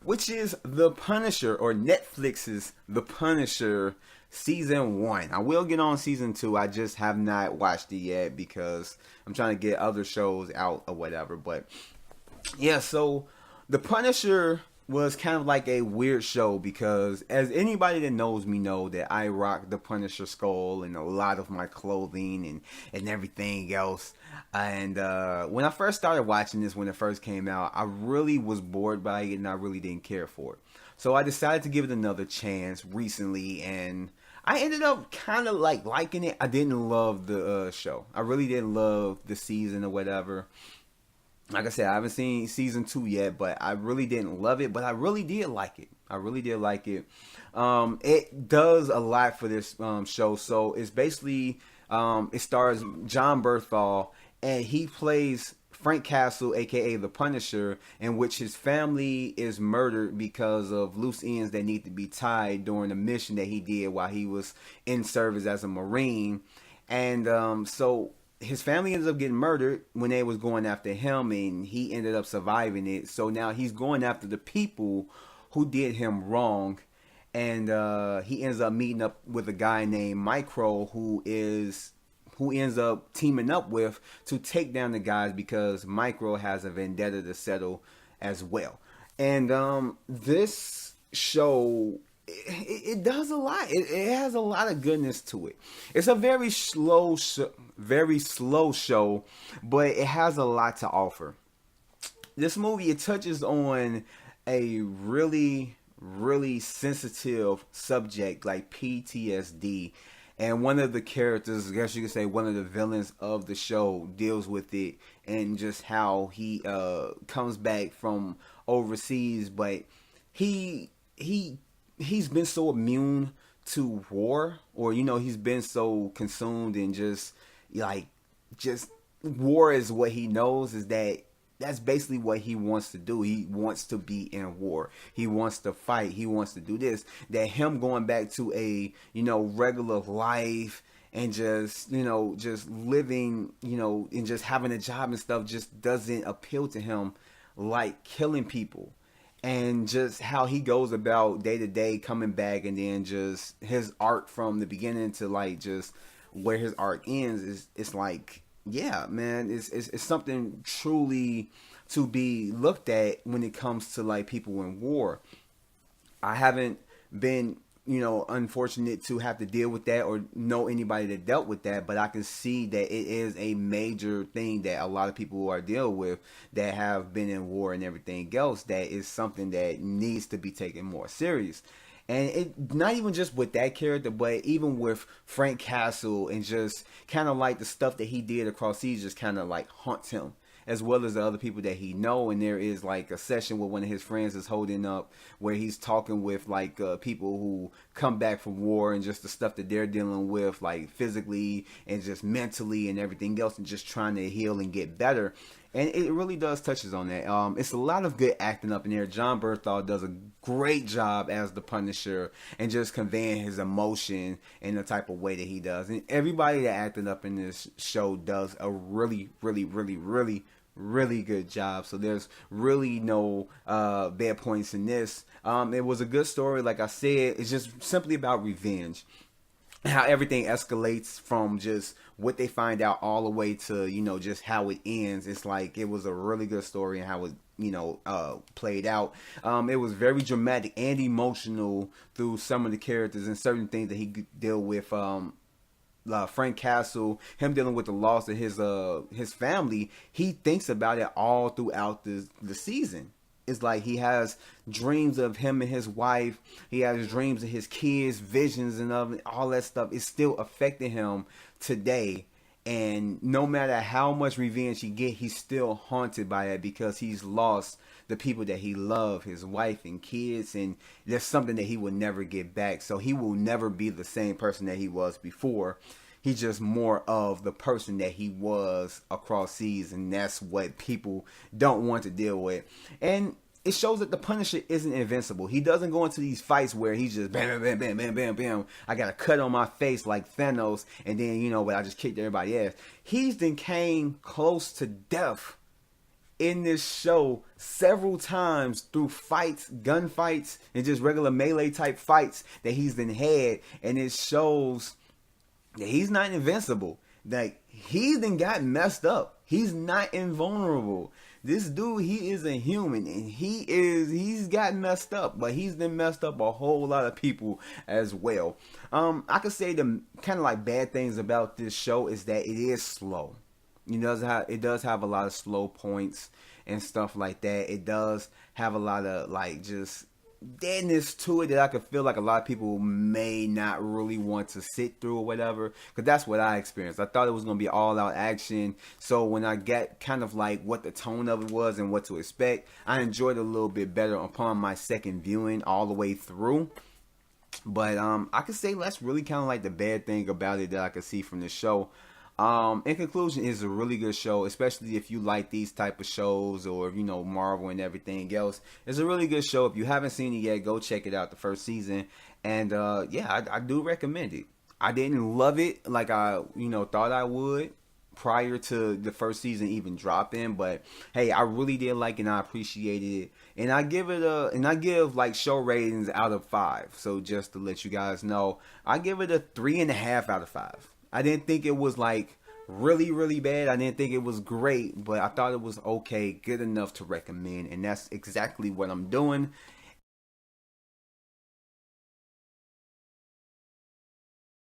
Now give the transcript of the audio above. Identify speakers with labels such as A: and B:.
A: which is The Punisher, or Netflix's The Punisher season 1. I will get on season 2. I just have not watched it yet because I'm trying to get other shows out or whatever. But yeah, so The Punisher was kind of like a weird show because, as anybody that knows me know, that I rock the Punisher skull and a lot of my clothing and everything else. And when I first started watching this, when it first came out, I really was bored by it and I really didn't care for it. So I decided to give it another chance recently, and I ended up kind of like liking it. I didn't love the show. I really didn't love the season or whatever. Like I said, I haven't seen season 2 yet, but I really didn't love it, but I really did like it. I really did like it. It does a lot for this show. So it's basically, it stars John Berthal, and he plays Frank Castle, aka the Punisher, in which his family is murdered because of loose ends that need to be tied during a mission that he did while he was in service as a Marine. And so his family ends up getting murdered when they was going after him, and he ended up surviving it. So now he's going after the people who did him wrong, and he ends up meeting up with a guy named Micro, who ends up teaming up with to take down the guys because Micro has a vendetta to settle as well. And this show, it does a lot. It has a lot of goodness to it. It's a very slow show, but it has a lot to offer. This movie, it touches on a really, really sensitive subject like PTSD. And one of the characters, I guess you could say one of the villains of the show, deals with it, and just how he comes back from overseas, but he's been so immune to war, or he's been so consumed in just war is what he knows, is that's basically what he wants to do. He wants to be in war. He wants to fight. He wants to do this. That him going back to a regular life and just just living and just having a job and stuff just doesn't appeal to him like killing people. And just how he goes about day to day coming back, and then just his arc from the beginning to just where his arc ends it's like, yeah, man, it's something truly to be looked at when it comes to people in war. I haven't been unfortunate to have to deal with that or know anybody that dealt with that, but I can see that it is a major thing that a lot of people are dealing with that have been in war and everything else. That is something that needs to be taken more serious. And it not even just with that character, but even with Frank Castle, and just kind of the stuff that he did across seas just kind of haunts him, as well as the other people that he know. And there is a session where one of his friends is holding up, where he's talking with people who come back from war, and just the stuff that they're dealing with physically and just mentally and everything else, and just trying to heal and get better. And it really does touches on that. It's a lot of good acting up in there. John Berthal does a great job as the Punisher, and just conveying his emotion in the type of way that he does. And everybody that acted up in this show does a really, really, really, really, really good job. So there's really no bad points in this. It was a good story. Like I said, it's just simply about revenge. How everything escalates from just what they find out all the way to just how it ends. It's it was a really good story, and how it played out. It was very dramatic and emotional through some of the characters and certain things that he could deal with. Frank Castle, him dealing with the loss of his family, he thinks about it all throughout the season. It's he has dreams of him and his wife. He has dreams of his kids, visions, and all that stuff. It's still affecting him today. And no matter how much revenge he get, he's still haunted by it because he's lost the people that he loved, his wife and kids. And there's something that he will never get back. So he will never be the same person that he was before. He's just more of the person that he was across seas, and that's what people don't want to deal with. And it shows that the Punisher isn't invincible. He doesn't go into these fights where he's just bam, bam, bam, bam, bam, bam. I got a cut on my face like Thanos, and then but I just kicked everybody ass. He's then came close to death in this show several times through fights, gunfights, and just regular melee type fights that he's been had, and it shows that he's not invincible. Like, he then got messed up. He's not invulnerable. This dude, he is a human, and he's gotten messed up, but he's been messed up a whole lot of people as well. I could say the kind of like bad things about this show is that it is slow. It does have a lot of slow points and stuff like that. It does have a lot of like just deadness to it that I could feel like a lot of people may not really want to sit through or whatever, because that's what I experienced. I thought it was going to be all out action, so when I get kind of like what the tone of it was and what to expect, I enjoyed it a little bit better upon my second viewing all the way through. But I could say that's really kind of like the bad thing about it that I could see from the show. In conclusion, it's a really good show, especially if you like these type of shows, or Marvel and everything else. It's a really good show. If you haven't seen it yet, go check it out, the first season. And yeah, I do recommend it. I didn't love it like I thought I would prior to the first season even dropping, but hey, I really did like it and I appreciated it. And I give like show ratings out of 5. So just to let you guys know, I give it a 3.5 out of 5. I didn't think it was like really, really bad. I didn't think it was great, but I thought it was okay, good enough to recommend. And that's exactly what I'm doing.